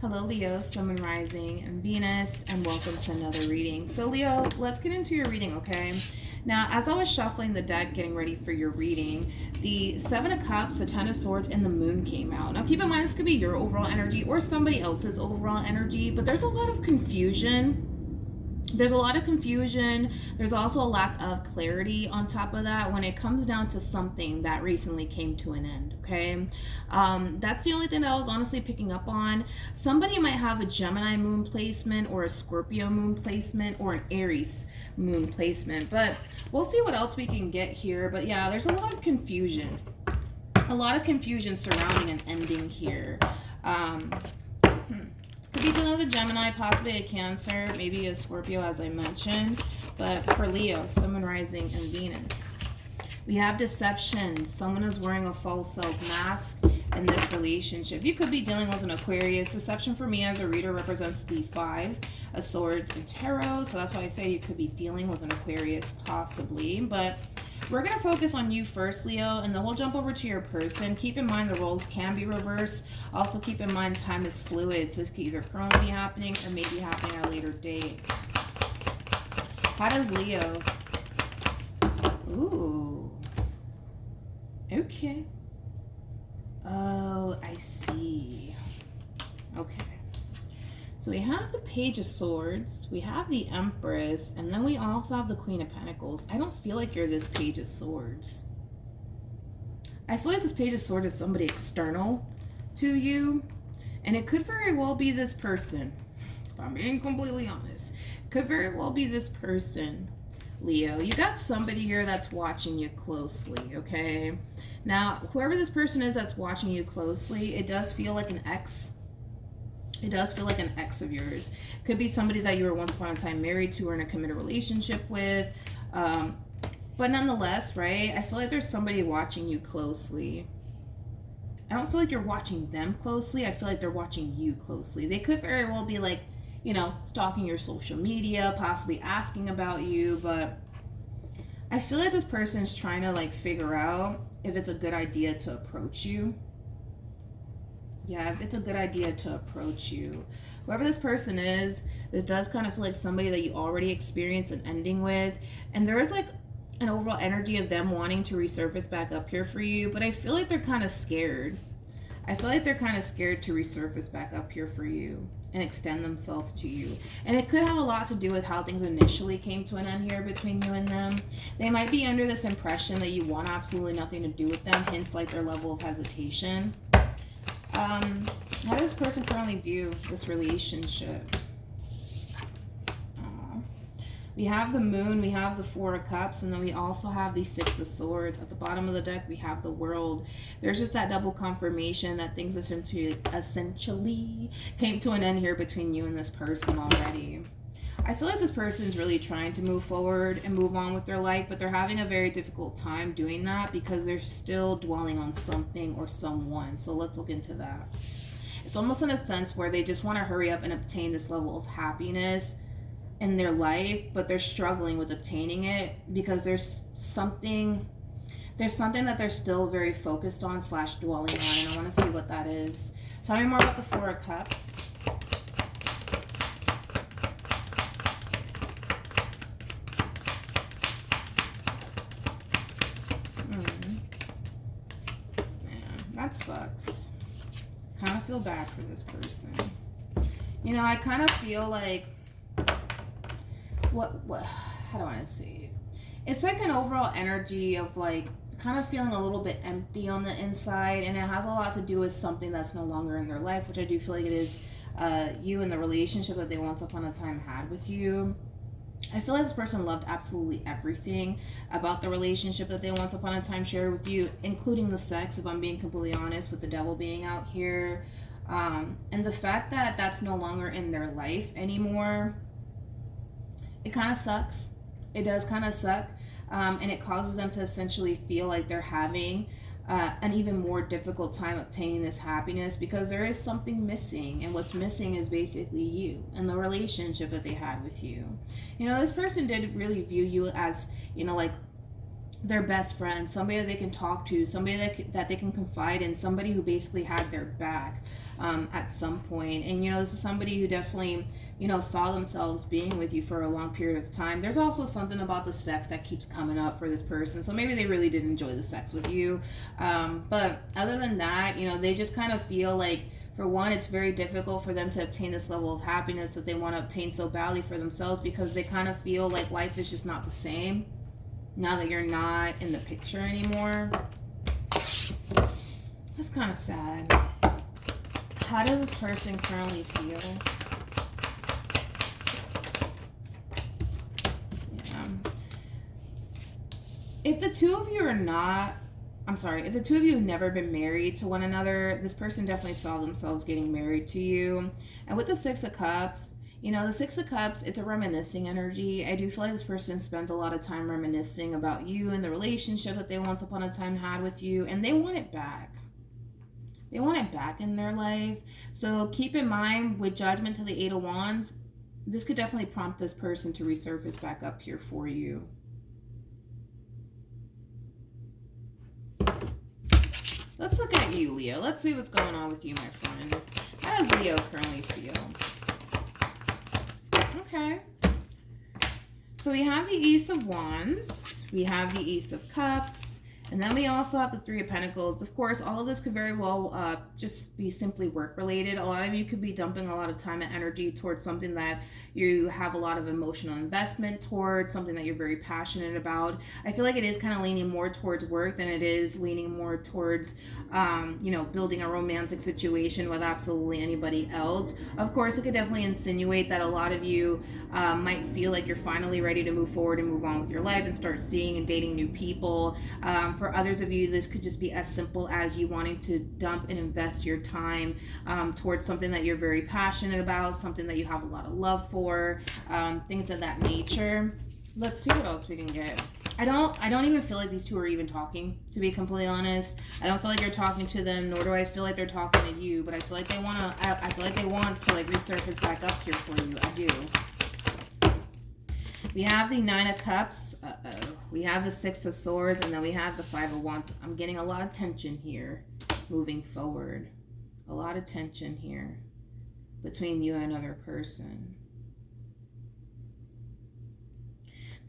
Hello, Leo, Sun, Moon, Rising, and Venus, and welcome to another reading. So, Leo, let's get into your reading, okay? Now, as I was shuffling the deck, getting ready for your reading, the Seven of Cups, the Ten of Swords, and the Moon came out. Now, keep in mind, this could be your overall energy or somebody else's overall energy, but there's a lot of confusion. There's also a lack of clarity on top of that when it comes down to something that recently came to an end, okay? That's the only thing that I was honestly picking up on. Somebody might have a Gemini moon placement or a Scorpio moon placement or an Aries moon placement, but we'll see what else we can get here. But yeah, there's a lot of confusion. A lot of confusion surrounding an ending here. Could be dealing with a Gemini, possibly a Cancer, maybe a Scorpio, as I mentioned. But for Leo, Sun, Moon, Rising, and Venus, we have deception. Someone is wearing a false self mask in this relationship. You could be dealing with an Aquarius. Deception for me as a reader represents the Five of Swords and Tarot. So that's why I say you could be dealing with an Aquarius, possibly. But we're going to focus on you first, Leo, and then we'll jump over to your person. Keep in mind the roles can be reversed. Also keep in mind time is fluid, so this could either currently be happening or maybe happening at a later date. How does Leo? Ooh. Okay. Oh, I see. Okay. So we have the Page of Swords, we have the Empress, and then we also have the Queen of Pentacles. I don't feel like you're this Page of Swords. I feel like this Page of Swords is somebody external to you, and it could very well be this person. If I'm being completely honest, could very well be this person, Leo. You got somebody here that's watching you closely, okay? Now, whoever this person is that's watching you closely, it does feel like an ex. It does feel like an ex of yours. Could be somebody that you were once upon a time married to or in a committed relationship with. But nonetheless, right, I feel like there's somebody watching you closely. I don't feel like you're watching them closely. I feel like they're watching you closely. They could very well be like, you know, stalking your social media, possibly asking about you. But I feel like this person is trying to like figure out if it's a good idea to approach you. Yeah, it's a good idea to approach you. Whoever this person is, this does kind of feel like somebody that you already experienced an ending with. And there is like an overall energy of them wanting to resurface back up here for you. But I feel like they're kind of scared. I feel like they're kind of scared to resurface back up here for you and extend themselves to you. And it could have a lot to do with how things initially came to an end here between you and them. They might be under this impression that you want absolutely nothing to do with them, hence like their level of hesitation. How does this person currently view this relationship? We have the Moon, we have the Four of Cups, and then we also have the Six of Swords. At the bottom of the deck, we have the World. There's just that double confirmation that things essentially came to an end here between you and this person already. I feel like this person is really trying to move forward and move on with their life, but they're having a very difficult time doing that because they're still dwelling on something or someone. So let's look into that. It's almost in a sense where they just want to hurry up and obtain this level of happiness in their life, but they're struggling with obtaining it because there's something that they're still very focused on / dwelling on, and I want to see what that is. Tell me more about the Four of Cups. That sucks. Kind of feel bad for this person. You know, I kind of feel like how do I want to say it? It's like an overall energy of like kind of feeling a little bit empty on the inside, and it has a lot to do with something that's no longer in their life, which I do feel like it is you and the relationship that they once upon a time had with you. I feel like this person loved absolutely everything about the relationship that they once upon a time shared with you, including the sex, if I'm being completely honest, with the devil being out here. And the fact that that's no longer in their life anymore, it kind of sucks. It does kind of suck. And it causes them to essentially feel like they're having an even more difficult time obtaining this happiness because there is something missing, and what's missing is basically you and the relationship that they had with you. You know, this person did really view you as, you know, like their best friend, somebody that they can talk to, somebody that they can confide in, somebody who basically had their back at some point. And, you know, this is somebody who definitely, you know, saw themselves being with you for a long period of time. There's also something about the sex that keeps coming up for this person. So maybe they really did enjoy the sex with you. But other than that, you know, they just kind of feel like, for one, it's very difficult for them to obtain this level of happiness that they want to obtain so badly for themselves, because they kind of feel like life is just not the same now that you're not in the picture anymore. That's kind of sad. How does this person currently feel? Yeah. If the two of you are not, if the two of you have never been married to one another, this person definitely saw themselves getting married to you. And with the Six of Cups, you know, the Six of Cups, it's a reminiscing energy. I do feel like this person spends a lot of time reminiscing about you and the relationship that they once upon a time had with you, and they want it back. They want it back in their life. So keep in mind, with Judgment to the Eight of Wands, this could definitely prompt this person to resurface back up here for you. Let's look at you, Leo. Let's see what's going on with you, my friend. How does Leo currently feel? Okay. So we have the Ace of Wands. We have the Ace of Cups. And then we also have the Three of Pentacles. Of course, all of this could very well just be simply work-related. A lot of you could be dumping a lot of time and energy towards something that you have a lot of emotional investment towards, something that you're very passionate about. I feel like it is kind of leaning more towards work than it is leaning more towards, you know, building a romantic situation with absolutely anybody else. Of course, it could definitely insinuate that a lot of you might feel like you're finally ready to move forward and move on with your life and start seeing and dating new people. For others of you, this could just be as simple as you wanting to dump and invest your time towards something that you're very passionate about, something that you have a lot of love for, things of that nature. Let's see what else we can get. I don't even feel like these two are even talking, to be completely honest. I don't feel like you're talking to them, nor do I feel like they're talking to you, but I feel like they want to like resurface back up here for you. I do. We have the Nine of Cups. We have the Six of Swords, and then we have the Five of Wands. I'm getting a lot of tension here moving forward. A lot of tension here between you and another person.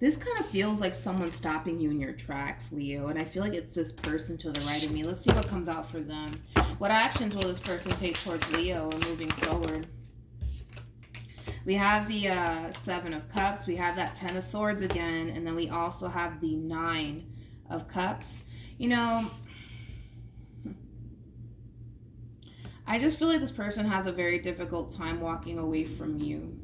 This kind of feels like someone stopping you in your tracks, Leo, and I feel like it's this person to the right of me. Let's see what comes out for them. What actions will this person take towards Leo and moving forward? We have the Seven of Cups. We have that Ten of Swords again. And then we also have the Nine of Cups. You know, I just feel like this person has a very difficult time walking away from you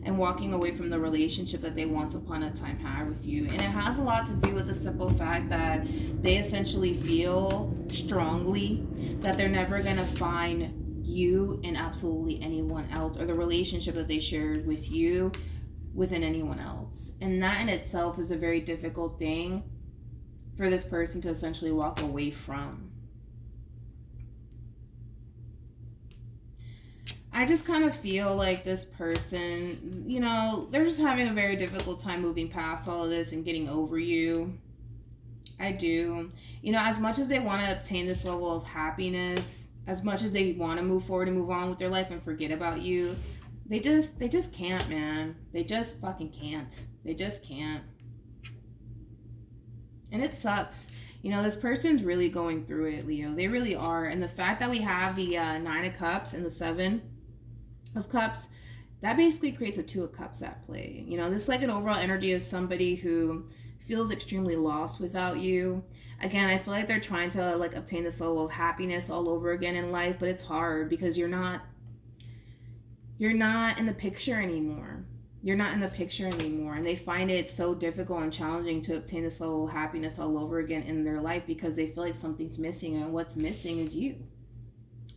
and walking away from the relationship that they once upon a time had with you. And it has a lot to do with the simple fact that they essentially feel strongly that they're never going to find you and absolutely anyone else, or the relationship that they shared with you within anyone else. And that in itself is a very difficult thing for this person to essentially walk away from. I just kind of feel like this person, you know, they're just having a very difficult time moving past all of this and getting over you. I do. You know, as much as they want to obtain this level of happiness, as much as they want to move forward and move on with their life and forget about you, they just can't, man. They just fucking can't. They just can't. And it sucks. You know, this person's really going through it, Leo. They really are. And the fact that we have the Nine of Cups and the Seven of Cups, that basically creates a Two of Cups at play. You know, this is like an overall energy of somebody who feels extremely lost without you. Again, I feel like they're trying to like obtain this level of happiness all over again in life, but it's hard because you're not in the picture anymore. You're not in the picture anymore, and they find it so difficult and challenging to obtain this level of happiness all over again in their life because they feel like something's missing, and what's missing is you.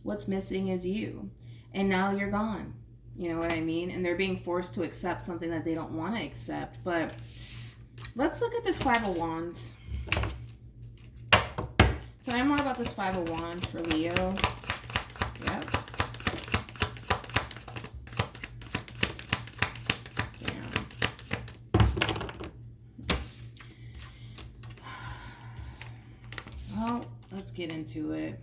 What's missing is you. And now you're gone. You know what I mean? And they're being forced to accept something that they don't want to accept. But let's look at this Five of Wands. Tell me more about this Five of Wands for Leo. Yep. Damn. get into it.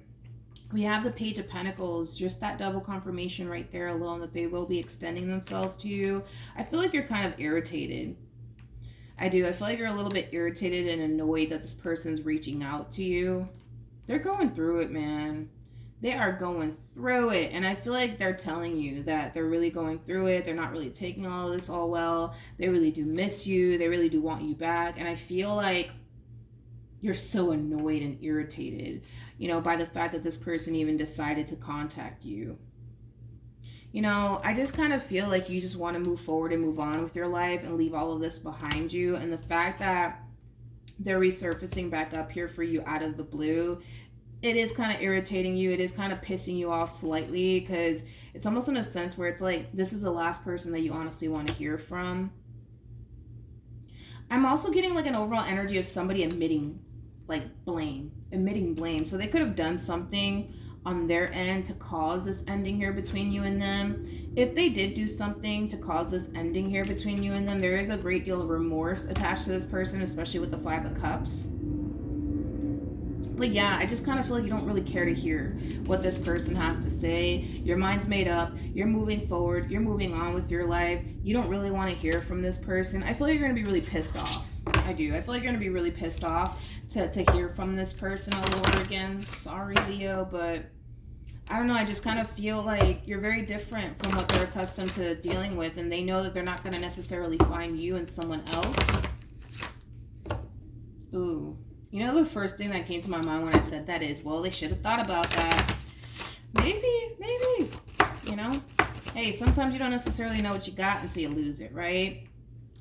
We have the Page of Pentacles, just that double confirmation right there alone that they will be extending themselves to you. I feel like you're kind of irritated. I do. I feel like you're a little bit irritated and annoyed that this person's reaching out to you. They're going through it, man. They are going through it. And I feel like they're telling you that they're really going through it. They're not really taking all of this all well. They really do miss you. They really do want you back. And I feel like you're so annoyed and irritated, you know, by the fact that this person even decided to contact you. You know, I just kind of feel like you just want to move forward and move on with your life and leave all of this behind you. And the fact that they're resurfacing back up here for you out of the blue, it is kind of irritating you. It is kind of pissing you off slightly, because it's almost in a sense where it's like, this is the last person that you honestly want to hear from. I'm also getting like an overall energy of somebody admitting blame. So they could have done something on their end to cause this ending here between you and them. If they did do something to cause this ending here between you and them, there is a great deal of remorse attached to this person, especially with the 5 of Cups. But yeah, I just kind of feel like you don't really care to hear what this person has to say. Your mind's made up. You're moving forward. You're moving on with your life. You don't really want to hear from this person. I feel like you're going to be really pissed off. I do. I feel like you're going to be really pissed off to hear from this person all over again. Sorry, Leo, but I don't know. I just kind of feel like you're very different from what they're accustomed to dealing with, and they know that they're not going to necessarily find you and someone else. Ooh. You know, the first thing that came to my mind when I said that is, well, they should have thought about that. Maybe. You know? Hey, sometimes you don't necessarily know what you got until you lose it, right?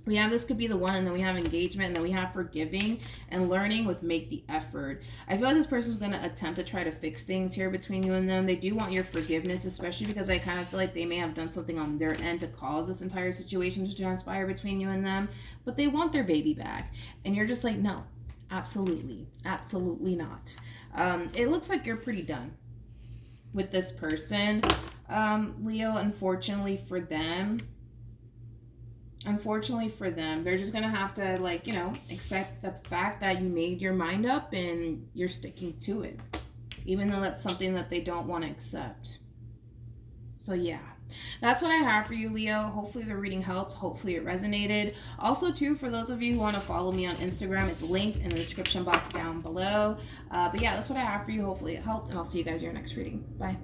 We have this could be the one, and then we have engagement, and then we have forgiving and learning with make the effort. I feel like this person's going to attempt to try to fix things here between you and them. They do want your forgiveness, especially because I kind of feel like they may have done something on their end to cause this entire situation to transpire between you and them. But they want their baby back. And you're just like, no, absolutely not. It looks like you're pretty done with this person. Leo, unfortunately for them, they're just gonna have to, like, you know, accept the fact that you made your mind up and you're sticking to it, even though that's something that they don't want to accept. So yeah, that's what I have for you, Leo. Hopefully the reading helped. Hopefully it resonated. Also, too, for those of you who want to follow me on Instagram, it's linked in the description box down below. But yeah, that's what I have for you. Hopefully it helped, and I'll see you guys in your next reading. Bye.